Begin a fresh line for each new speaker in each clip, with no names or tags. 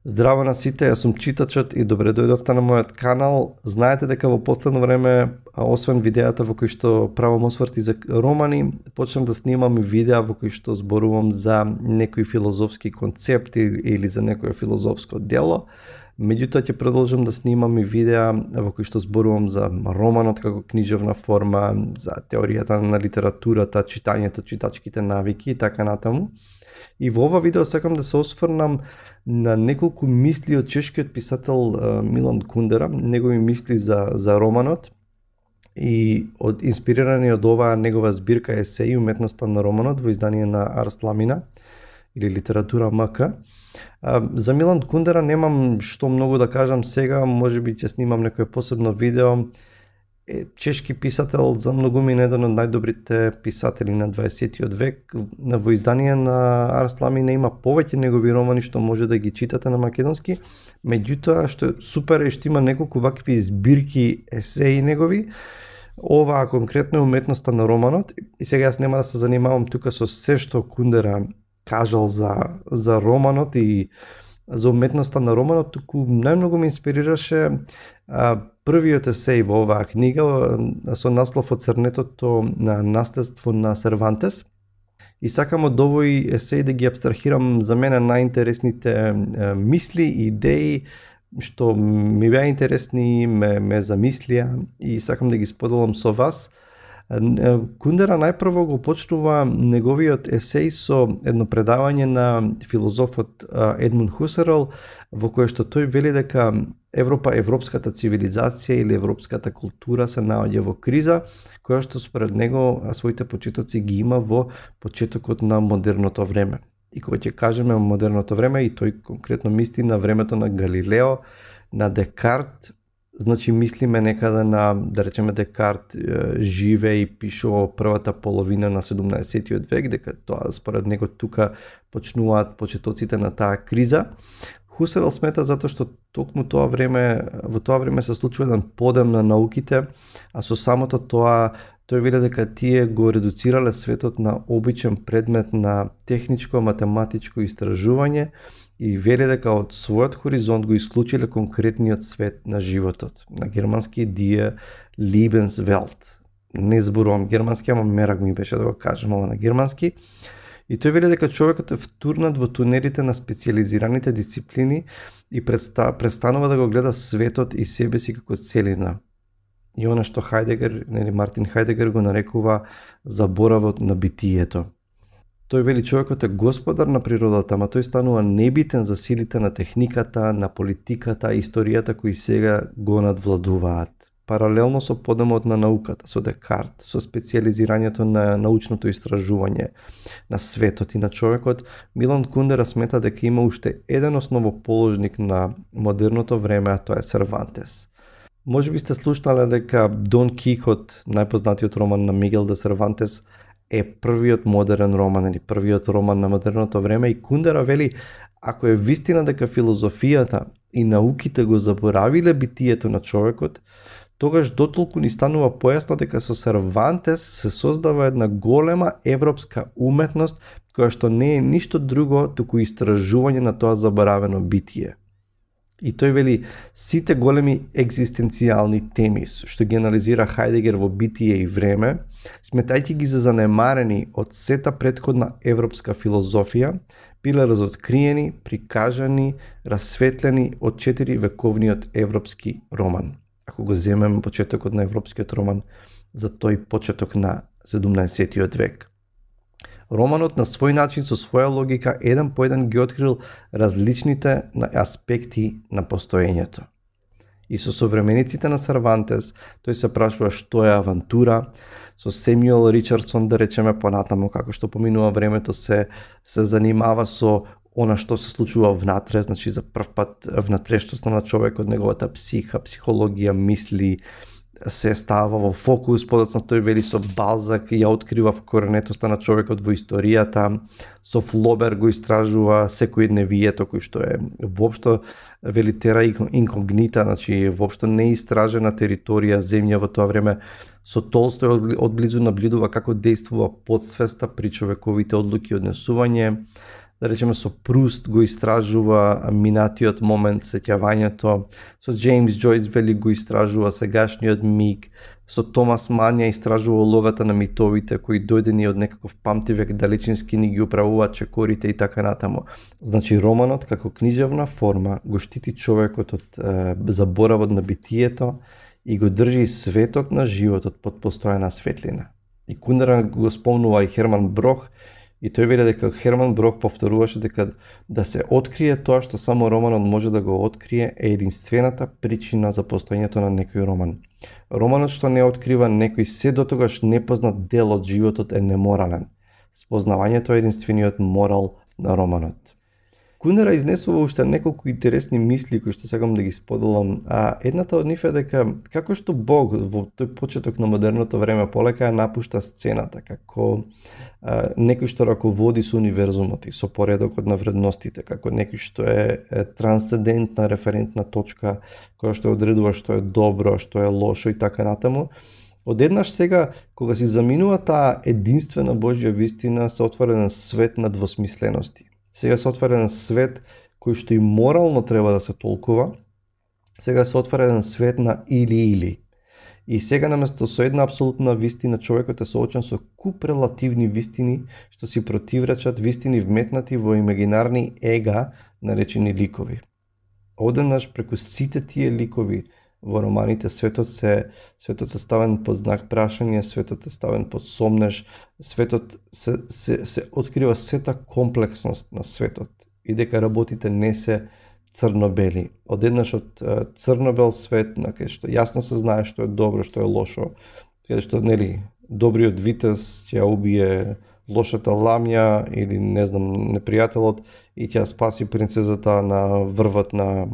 Здраво на сите, јас сум читачот и добре дојдовте на мојот канал. Знаете дека во последно време, освен видеата во кои што правам осврти за романи, почнам да снимам и видеа во кои што зборувам за некој филозофски концепт или за некое филозофско дело. Меѓутоа ќе продолжам да снимам и видеа во кои што зборувам за романот како книжевна форма, за теоријата на литературата, читањето, читачките навики и така натаму. И во ова видео сакам да се осврнам на неколку мисли од чешкиот писател Милан Кундера, негови мисли за романот и инспирирани од оваа негова збирка есеи Уметноста на романот во издание на Арс Ламина или Литература МК. За Милан Кундера немам што многу да кажам сега, можеби ќе снимам некое посебно видео. Чешки писател, за многумина еден од најдобрите писатели на 20-тиот век. Во издание на Арс Ламина има повеќе негови романи што може да ги читате на македонски. Меѓутоа, што е супер е што има неколку вакви збирки есеи негови. Оваа конкретно е Уметноста на романот. И сега јас нема да се занимавам тука со се што Кундера кажал за романот и за уметноста на романот, туку најмногу ме инспирираше првиот есеј во оваа книга со наслов Од црнетото на наследство на Сервантес. И сакам од овој есеј да ги абстрахирам за мене најинтересните мисли и идеи што ми беа интересни, ме замислија и сакам да ги споделам со вас. Кундера најпрво го почнува неговиот есеј со едно предавање на филозофот Едмунд Хусерл, во кое што тој вели дека европската цивилизација или европската култура се наоѓа во криза, која што според него своите почетоци ги има во почетокот на модерното време. И кога ќе кажеме модерното време, и тој конкретно мисли на времето на Галилео, на Декарт. Значи мислиме некаде на, да речеме, Декарт живе и пишува првата половина на 17-тиот век, дека тоа според него тука почнуваат почетоците на таа криза. Хусерл смета затоа што токму во тоа време се случува еден подем на науките, а со самото тоа тој вели дека тие го редуцирале светот на обичен предмет на техничко математичко истражување и вели дека од својот хоризонт го исклучиле конкретниот свет на животот. На германски die Lebenswelt. Не зборувам германски, ама мерак ми беше да го кажам ова на германски. И тој вели дека човекот е втурнат во тунелите на специализираните дисциплини и престанува да го гледа светот и себе си како целина. И она што Мартин Хајдегер го нарекува заборавот на битието. Тој вели човекот е господар на природата, ама тој станува небитен за силите на техниката, на политиката и историјата кои сега го надвладуваат. Паралелно со подемот на науката, со Декарт, со специализирањето на научното истражување на светот и на човекот, Милан Кундера смета дека има уште еден основоположник на модерното време, а тоа е Сервантес. Може би сте слушнале дека Дон Кихот, најпознатиот роман на Мигел де Сервантес, е првиот модерен роман или првиот роман на модерното време, и Кундера вели, ако е вистина дека филозофијата и науките го заборавиле битието на човекот, тогаш дотолку ни станува појасно дека со Сервантес се создава една голема европска уметност која што не е ништо друго туку истражување на тоа заборавено битие. И тој вели, сите големи екзистенцијални теми што ги анализира Хајдегер во Битие и време, сметајќи ги за занемарени од сета претходна европска филозофија, биле разоткриени, прикажани, расветлени од 4 вековниот европски роман. Ако го земем почетокот на европскиот роман за тој почеток на 17-тиот век. Романот на свој начин, со своја логика, еден по еден ги открил различните аспекти на постоењето. И со современиците на Сервантес, тој се прашува што е авантура, со Семјуел Ричардсон, да речеме понатаму, како што поминува времето, се занимава со она што се случува внатре, значи за прв пат внатрештоста на човекот, неговата психа, психологија, мисли, се става во фокус. Подоцна тој вели со Балзак ја открива коренетоста на човекот во историјата, со Флобер го истражува секојдневието кој што е воопшто вели тера инкогнита, значи воопшто неистражена територија, земја во тоа време. Со Толстој одблизу наблюдува како действува подсвеста при човековите одлуки и однесување. да речеме со Пруст го истражува минатиот момент, сеќавањето, со Джеймс Джойс вели го истражува сегашниот миг, со Томас Ман ја истражува улогата на митовите кои дојдени од некаков памтивек далечински ни ги управуваат чекорите и така натаму. Значи романот како книжевна форма го штити човекот од заборавот на битието и го држи светот на животот под постојана светлина. И Кундера го спомнува и Херман Брох, и тој вели дека Херман Брох повторуваше дека да се открие тоа што само романот може да го открие е единствената причина за постоењето на некој роман. Романот што не открива некој се дотогаш непознат дел од животот е неморален. Спознавањето е единствениот морал на романот. Кундера изнесува уште неколку интересни мисли кои што сакам да ги споделам, а едната од нив е дека како што Бог во тој почеток на модерното време полека ја напушта сцената како некој што раководи со универзумот и со поредокот на вредностите, како некој што е трансцендентна референтна точка која што одредува што е добро, што е лошо и така натаму. Одеднаш сега, кога си заминува таа единствена Божја вистина, се отвора еден свет на двосмислености. Сега се отвара еден свет кој што и морално треба да се толкува. Сега се отвара еден свет на или. И сега наместо со една абсолютна вистина човекот е соочен со куп релативни вистини што си противречат, вистини вметнати во имагинарни ега наречени ликови. Одеднаш преку сите тие ликови во романите светот е ставен под знак прашање, светот е ставен под сомнеж, светот се открива сета комплексност на светот и дека работите не се црно-бели. Одеднаш од црно-бел свет на кај што јасно се знае што е добро, што е лошо, каде што добриот витез ќе убие лошата ламја или не знам непријателот и ќе спаси принцезата на врвот на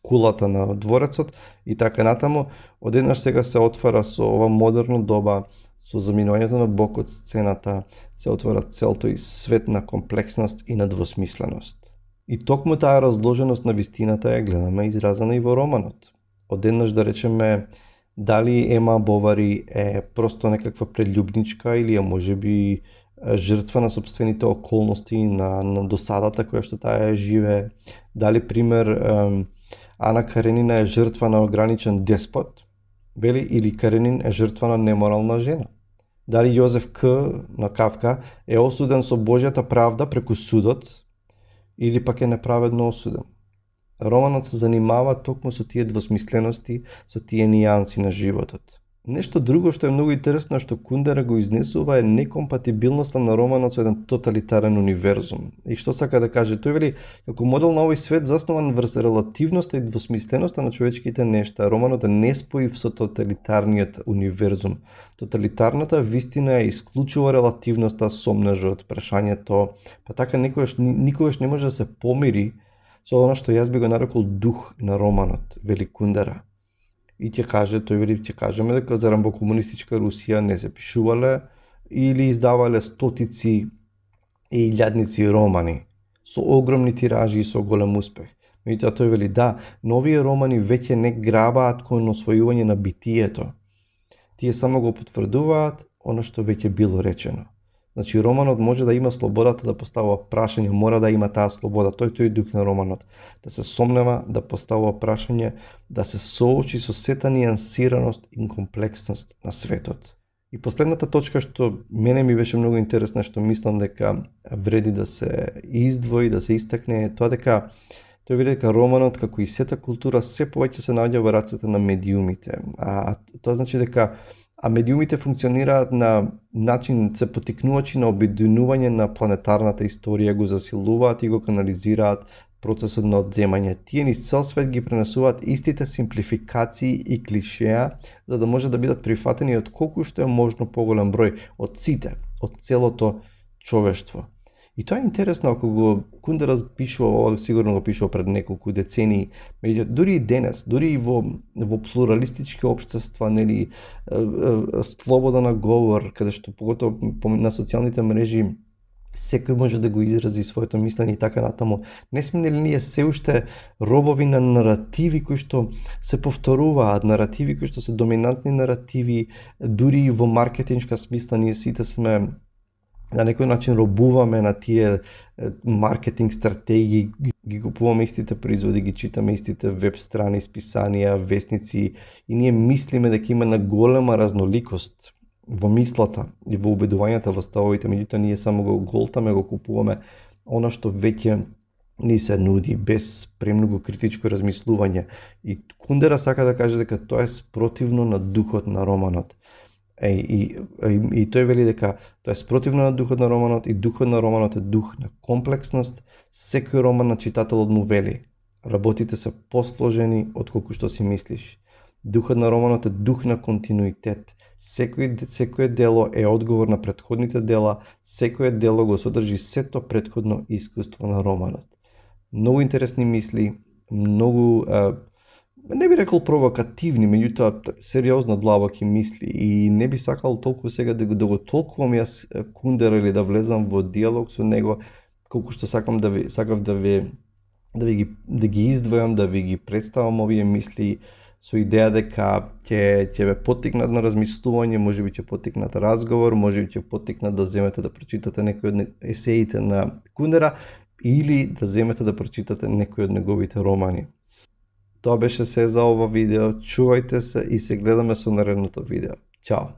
кулата на дворецот и така натаму. Одеднаш сега се отвара со ова модерно доба, со заминувањето на Бог од сцената, се отвара цел тој свет на комплексност и на двосмисленост. И токму таа разложеност на вистината ја гледаме изразена и во романот. Одеднаш да речеме дали Ема Бовари е просто некаква прељубничка или е можеби жртва на собствените околности, на досадата која што таа ја живее. Дали пример Ана Каренина е жртва на ограничен деспот, вели, или Каренин е жртва на неморална жена. Дали Јозеф К на Кавка е осуден со Божјата правда преку судот или пак е неправедно осуден. Романот се занимава токму со тие двосмислености, со тие нијанси на животот. Нешто друго што е многу интересно што Кундера го изнесува е некомпатибилноста на романот со еден тоталитарен универзум. И што сака да каже? Тој вели, како модел на овој свет заснуван врз релативноста и двосмисленоста на човечките нешта, романот е неспоив со тоталитарниот универзум. Тоталитарната вистина е исклучува релативноста, сомнежот, прашањето, па така никогаш не може да се помири со она што јас би го нарекол дух на романот, вели Кундера. И ќе кажеме дека зарем во комунистичка Русија не се пишувале или издавале стотици и илјадници романи со огромни тиражи и со голем успех. Меѓутоа тој вели да, новие романи веќе не грабаат кон освојување на битието. Тие само го потврдуваат она што веќе било речено. Значи романот може да има слободата да поставува прашање, мора да има таа слобода, тој дух на романот, да се сомнева, да поставува прашање, да се соочи со сета нијансираност и комплексност на светот. И последната точка што мене ми беше многу интересна, што мислам дека вреди да се издвои, да се истакне, е тоа дека тој вели дека романот, како и сета култура, се повеќе се наоѓа во рацете на медиумите. А тоа значи дека медиумите функционираат на начин се потикнувачи на обединување на планетарната историја, го засилуваат и го канализираат процесот на одземање. Тие низ цел свет ги пренесуваат истите симплификации и клишеа, за да може да бидат прифатени од колку што е можно поголем број, од сите, од целото човештво. И тоа е интересно, ако го Кундера пишува, ова сигурно го пишува пред неколку децении, дури и денес, дури и во плуралистички општества, нели, слобода на говор, каде што поготово на социјалните мрежи секој може да го изрази своето мислење и така натаму. Не сме ли ние се уште робови на наративи кои што се повторуваат, наративи кои што се доминантни наративи, дури и во маркетиншка смисла ние сите сме на некој начин робуваме на тие маркетинг стратегии, ги купуваме истите производи, ги читаме истите веб страни, списанија, вестници и ние мислиме дека има на голема разноликост во мислата и во убедувањата во ставовите, меѓутоа ние само го голтаме, го купуваме она што веќе ни се нуди без премногу критичко размислување. И Кундера сака да каже дека тоа е спротивно на духот на романот. И тој вели дека тоа е спротивно на духот на романот и духот на романот е дух на комплексност. Секој роман на читателот му вели: работите се посложени од колку што си мислиш. Духот на романот е дух на континуитет. Секој дело е одговор на претходните дела, секој дело го содржи сето претходно искуство на романот. Многу интересни мисли, многу не би рекол провокативни, меѓутоа сериозно длабоки мисли и не би сакал толку сега да го толкувам јас Кундера или да влезам во диалог со него, колку што сакав да ги издвојам, да ви ги представам овие мисли со идеја дека ќе ве поттикнат на размислување, можеби ќе поттикнат разговор, можеби ќе поттикнат да земете да прочитате некои од есеите на Кундера или да земете да прочитате некои од неговите романи. Тоа беше се за ова видео, чувајте се и се гледаме со наредното видео. Чао!